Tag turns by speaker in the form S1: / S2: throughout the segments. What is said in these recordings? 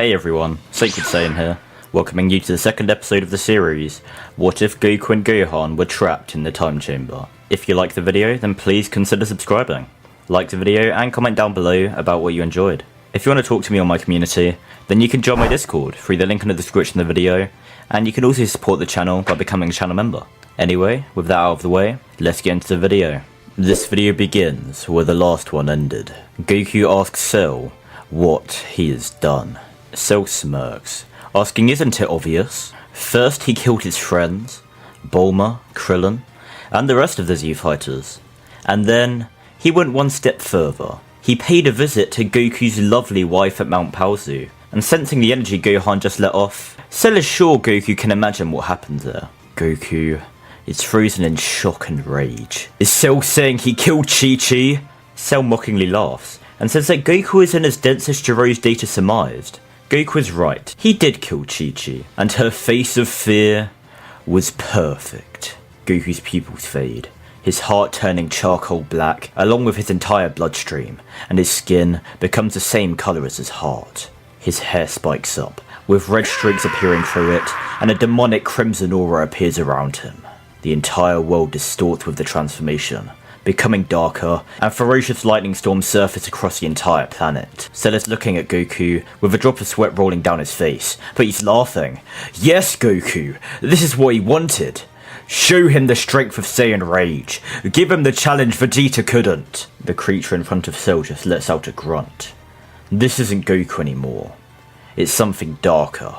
S1: Hey everyone, Sacred Saiyan here, welcoming you to the second episode of the series, What If Goku and Gohan Were Trapped in the Time Chamber? If you liked the video, then please consider subscribing. Like the video and comment down below about what you enjoyed. If you want to talk to me on my community, then you can join my Discord through the link in the description of the video, and you can also support the channel by becoming a channel member. Anyway, with that out of the way, let's get into the video. This video begins where the last one ended. Goku asks Cell what he has done. Cell smirks, asking isn't it obvious? First he killed his friends, Bulma, Krillin, and the rest of the Z fighters. And then, he went one step further. He paid a visit to Goku's lovely wife at Mount Paozu, and sensing the energy Gohan just let off, Cell is sure Goku can imagine what happened there. Goku is frozen in shock and rage. Is Cell saying he killed Chi-Chi? Cell mockingly laughs, and says that Goku is in as dense as Jiro's data surmised. Goku is right, he did kill Chi-Chi, and her face of fear was perfect. Goku's pupils fade, his heart turning charcoal black, along with his entire bloodstream, and his skin becomes the same colour as his heart. His hair spikes up, with red streaks appearing through it, and a demonic crimson aura appears around him. The entire world distorts with the transformation, becoming darker, and ferocious lightning storms surface across the entire planet. Cell is looking at Goku, with a drop of sweat rolling down his face, but he's laughing. Yes, Goku, this is what he wanted. Show him the strength of Saiyan rage. Give him the challenge Vegeta couldn't. The creature in front of Cell just lets out a grunt. This isn't Goku anymore. It's something darker.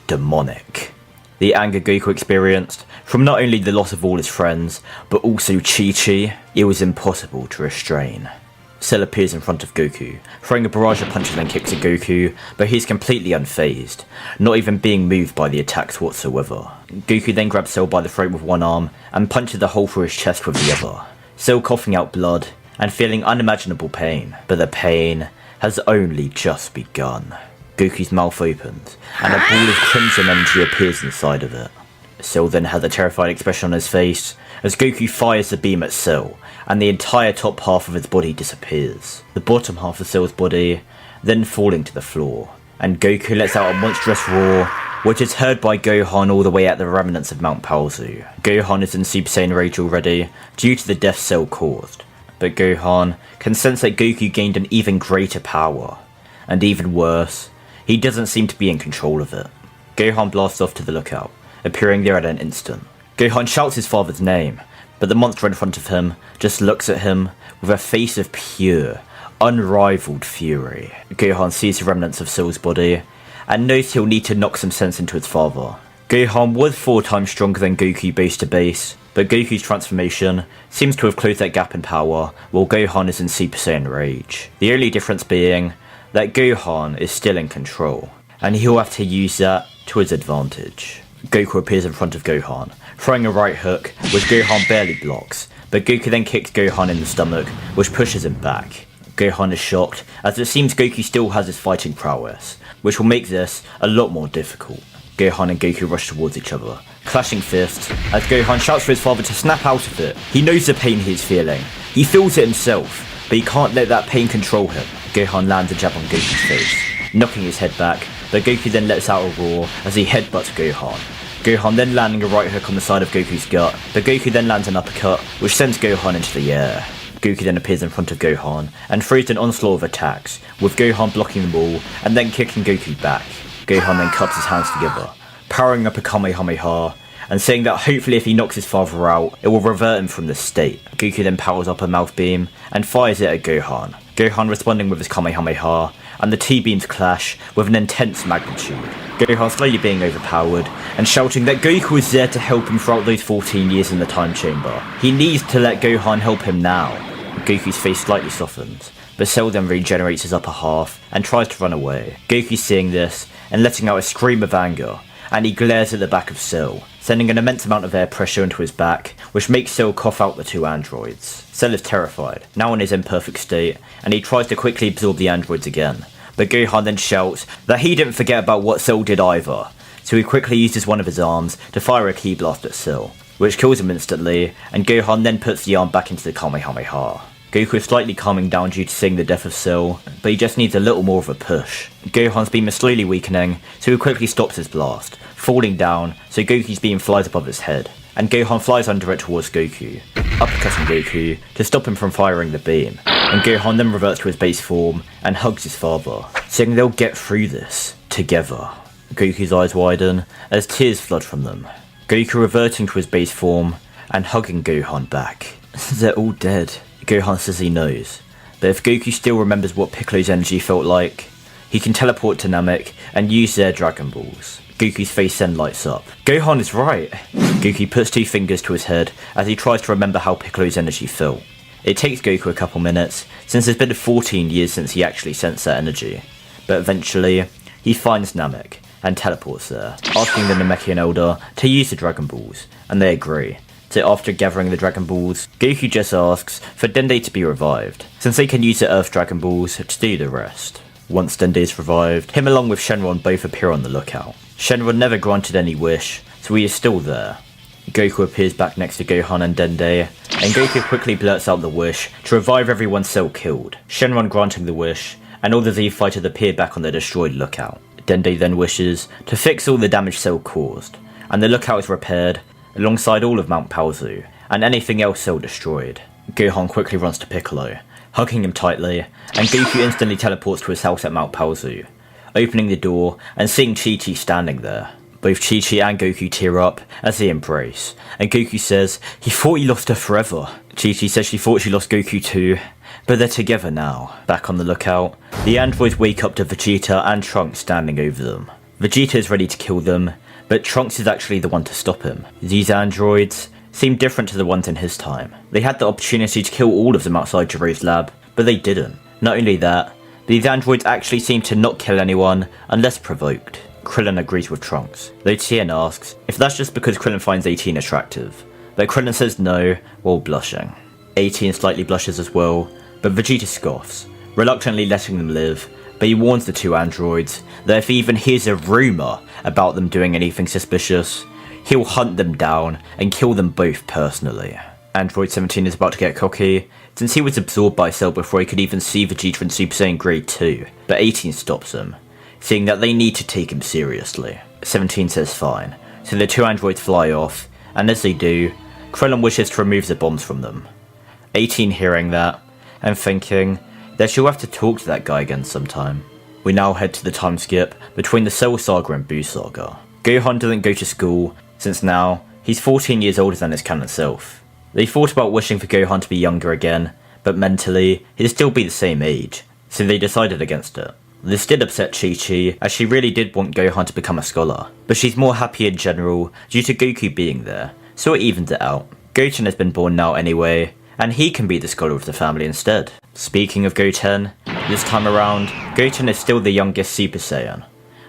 S1: Demonic. The anger Goku experienced, from not only the loss of all his friends, but also Chi-Chi, it was impossible to restrain. Cell appears in front of Goku, throwing a barrage of punches and kicks at Goku, but he's completely unfazed, not even being moved by the attacks whatsoever. Goku then grabs Cell by the throat with one arm, and punches a hole through his chest with the other. Cell coughing out blood, and feeling unimaginable pain, but the pain has only just begun. Goku's mouth opens, and a ball of crimson energy appears inside of it. Cell then has a terrified expression on his face, as Goku fires the beam at Cell, and the entire top half of his body disappears. The bottom half of Cell's body then falling to the floor, and Goku lets out a monstrous roar, which is heard by Gohan all the way at the remnants of Mount Paozu. Gohan is in Super Saiyan rage already, due to the death Cell caused, but Gohan can sense that Goku gained an even greater power, and even worse, he doesn't seem to be in control of it. Gohan blasts off to the lookout, appearing there at an instant. Gohan shouts his father's name, but the monster in front of him just looks at him with a face of pure, unrivaled fury. Gohan sees the remnants of Cell's body, and knows he'll need to knock some sense into his father. Gohan was 4 times stronger than Goku base to base, but Goku's transformation seems to have closed that gap in power, while Gohan is in Super Saiyan rage. The only difference being that Gohan is still in control, and he'll have to use that to his advantage. Goku appears in front of Gohan, throwing a right hook, which Gohan barely blocks, but Goku then kicks Gohan in the stomach, which pushes him back. Gohan is shocked, as it seems Goku still has his fighting prowess, which will make this a lot more difficult. Gohan and Goku rush towards each other, clashing fists, as Gohan shouts for his father to snap out of it. He knows the pain he is feeling, he feels it himself, but he can't let that pain control him. Gohan lands a jab on Goku's face, knocking his head back, but Goku then lets out a roar as he headbutts Gohan. Gohan then landing a right hook on the side of Goku's gut, but Goku then lands an uppercut, which sends Gohan into the air. Goku then appears in front of Gohan, and throws an onslaught of attacks, with Gohan blocking them all, and then kicking Goku back. Gohan then cups his hands together, powering up a Kamehameha, and saying that hopefully if he knocks his father out, it will revert him from this state. Goku then powers up a mouth beam, and fires it at Gohan. Gohan responding with his Kamehameha, and the T-beams clash with an intense magnitude. Gohan slowly being overpowered, and shouting that Goku is there to help him throughout those 14 years in the time chamber. He needs to let Gohan help him now. Goku's face slightly softens, but Cell then regenerates his upper half, and tries to run away. Goku's seeing this, and letting out a scream of anger, and he glares at the back of Cell, sending an immense amount of air pressure into his back, which makes Cell cough out the 2 androids. Cell is terrified, now in his imperfect state, and he tries to quickly absorb the androids again, but Gohan then shouts that he didn't forget about what Cell did either, so he quickly uses one of his arms to fire a ki blast at Cell, which kills him instantly, and Gohan then puts the arm back into the Kamehameha. Goku is slightly calming down due to seeing the death of Cell, but he just needs a little more of a push. Gohan's beam is slowly weakening, so he quickly stops his blast, falling down so Goku's beam flies above his head, and Gohan flies under it towards Goku, uppercutting Goku to stop him from firing the beam, and Gohan then reverts to his base form and hugs his father, saying they'll get through this together. Goku's eyes widen as tears flood from them, Goku reverting to his base form and hugging Gohan back. They're all dead. Gohan says he knows, but if Goku still remembers what Piccolo's energy felt like, he can teleport to Namek and use their Dragon Balls. Goku's face then lights up. Gohan is right! Goku puts 2 fingers to his head as he tries to remember how Piccolo's energy felt. It takes Goku a couple minutes, since it's been 14 years since he actually sensed that energy, but eventually, he finds Namek and teleports there, asking the Namekian Elder to use the Dragon Balls, and they agree. So after gathering the Dragon Balls, Goku just asks for Dende to be revived, since they can use the Earth Dragon Balls to do the rest. Once Dende is revived, him along with Shenron both appear on the lookout. Shenron never granted any wish, so he is still there. Goku appears back next to Gohan and Dende, and Goku quickly blurts out the wish to revive everyone Cell killed, Shenron granting the wish, and all the Z fighters appear back on the destroyed lookout. Dende then wishes to fix all the damage Cell caused, and the lookout is repaired, alongside all of Mount Paozu, and anything else Cell destroyed. Gohan quickly runs to Piccolo, hugging him tightly, and Goku instantly teleports to his house at Mount Paozu, opening the door and seeing Chi-Chi standing there. Both Chi-Chi and Goku tear up as they embrace, and Goku says he thought he lost her forever. Chi-Chi says she thought she lost Goku too, but they're together now. Back on the lookout, the androids wake up to Vegeta and Trunks standing over them. Vegeta is ready to kill them, but Trunks is actually the one to stop him. These androids seem different to the ones in his time. They had the opportunity to kill all of them outside Jiro's lab, but they didn't. Not only that, these androids actually seem to not kill anyone unless provoked. Krillin agrees with Trunks, though Tien asks if that's just because Krillin finds 18 attractive, but Krillin says no while blushing. 18 slightly blushes as well, but Vegeta scoffs, reluctantly letting them live, but he warns the 2 androids that if he even hears a rumour about them doing anything suspicious, he'll hunt them down and kill them both personally. Android 17 is about to get cocky, since he was absorbed by Cell before he could even see Vegeta in Super Saiyan Grade 2, but 18 stops him, saying that they need to take him seriously. 17 says fine, so the 2 androids fly off, and as they do, Krillin wishes to remove the bombs from them. 18 hearing that, and thinking that she'll have to talk to that guy again sometime. We now head to the time skip between the Cell Saga and Buu Saga. Gohan doesn't go to school, since now he's 14 years older than his canon self. They thought about wishing for Gohan to be younger again, but mentally, he'd still be the same age, so they decided against it. This did upset Chi-Chi, as she really did want Gohan to become a scholar, but she's more happy in general due to Goku being there, so it evens it out. Goten has been born now anyway, and he can be the scholar of the family instead. Speaking of Goten, this time around, Goten is still the youngest Super Saiyan,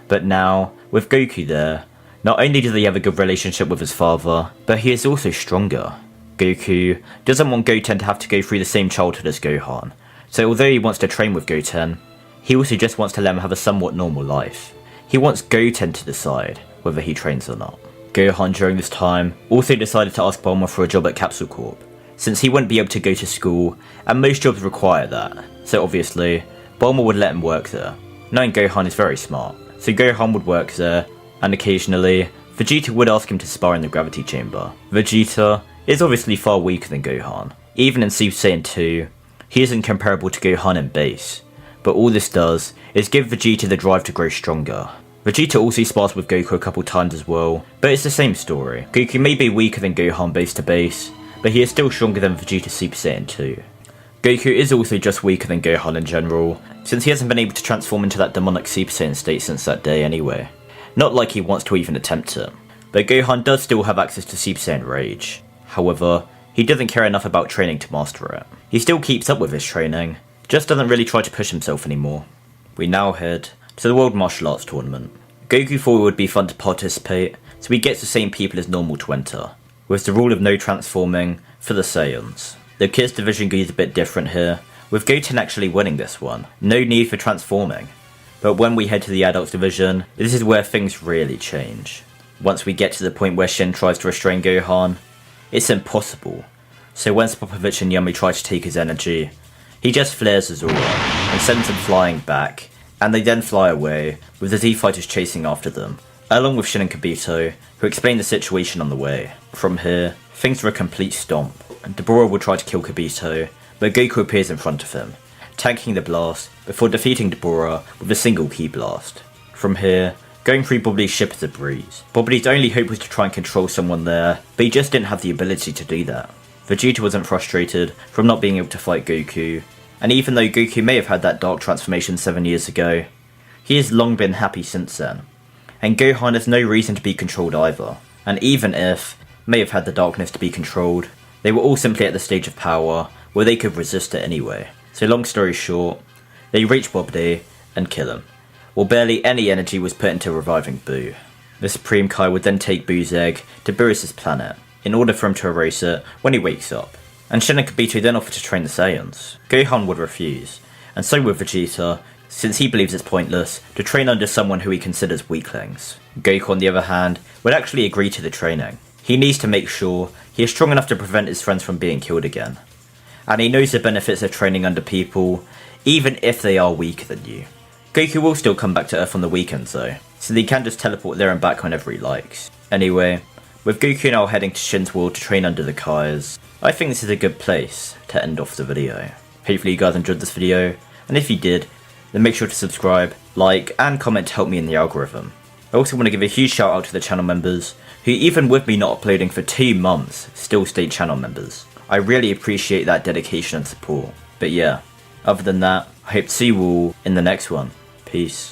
S1: but now, with Goku there, not only does he have a good relationship with his father, but he is also stronger. Goku doesn't want Goten to have to go through the same childhood as Gohan, so although he wants to train with Goten, he also just wants to let him have a somewhat normal life. He wants Goten to decide whether he trains or not. Gohan during this time also decided to ask Bulma for a job at Capsule Corp, since he wouldn't be able to go to school, and most jobs require that, so obviously, Bulma would let him work there. Knowing Gohan is very smart, so Gohan would work there, and occasionally, Vegeta would ask him to spar in the gravity chamber. Vegeta is obviously far weaker than Gohan. Even in Super Saiyan 2, he isn't comparable to Gohan in base, but all this does is give Vegeta the drive to grow stronger. Vegeta also spars with Goku a couple times as well, but it's the same story. Goku may be weaker than Gohan base to base, but he is still stronger than Vegeta Super Saiyan 2. Goku is also just weaker than Gohan in general, since he hasn't been able to transform into that demonic Super Saiyan state since that day anyway. Not like he wants to even attempt it, but Gohan does still have access to Super Saiyan Rage. However, he doesn't care enough about training to master it. He still keeps up with his training, just doesn't really try to push himself anymore. We now head to the World Martial Arts Tournament. Goku thought it would be fun to participate, so he gets the same people as normal to enter, with the rule of no transforming for the Saiyans. The Kids division goes a bit different here, with Goten actually winning this one. No need for transforming. But when we head to the Adults division, this is where things really change. Once we get to the point where Shin tries to restrain Gohan, it's impossible. So when Popovich and Yumi try to take his energy, he just flares his aura and sends them flying back, and they then fly away, with the Z fighters chasing after them, along with Shin and Kibito, who explain the situation on the way. From here, things are a complete stomp, and Deborah will try to kill Kibito, but Goku appears in front of him, tanking the blast before defeating Deborah with a single ki blast. From here, going through Bobbly's ship is a breeze. Bobbly's only hope was to try and control someone there, but he just didn't have the ability to do that. Vegeta wasn't frustrated from not being able to fight Goku, and even though Goku may have had that dark transformation 7 years ago, he has long been happy since then. And Gohan has no reason to be controlled either, and even if may have had the darkness to be controlled, they were all simply at the stage of power where they could resist it anyway. So long story short, they reach Bobbly and kill him, while barely any energy was put into reviving Boo. The Supreme Kai would then take Boo's egg to Beerus' planet, in order for him to erase it when he wakes up. And Shin and Kibito then offer to train the Saiyans. Gohan would refuse, and so would Vegeta, since he believes it's pointless to train under someone who he considers weaklings. Goku, on the other hand, would actually agree to the training. He needs to make sure he is strong enough to prevent his friends from being killed again. And he knows the benefits of training under people, even if they are weaker than you. Goku will still come back to Earth on the weekends though, so he can just teleport there and back whenever he likes. Anyway, with Goku now heading to Shin's world to train under the Kais, I think this is a good place to end off the video. Hopefully you guys enjoyed this video, and if you did, then make sure to subscribe, like, and comment to help me in the algorithm. I also want to give a huge shout out to the channel members, who even with me not uploading for 2 months, still stay channel members. I really appreciate that dedication and support. But yeah, other than that, I hope to see you all in the next one. Peace.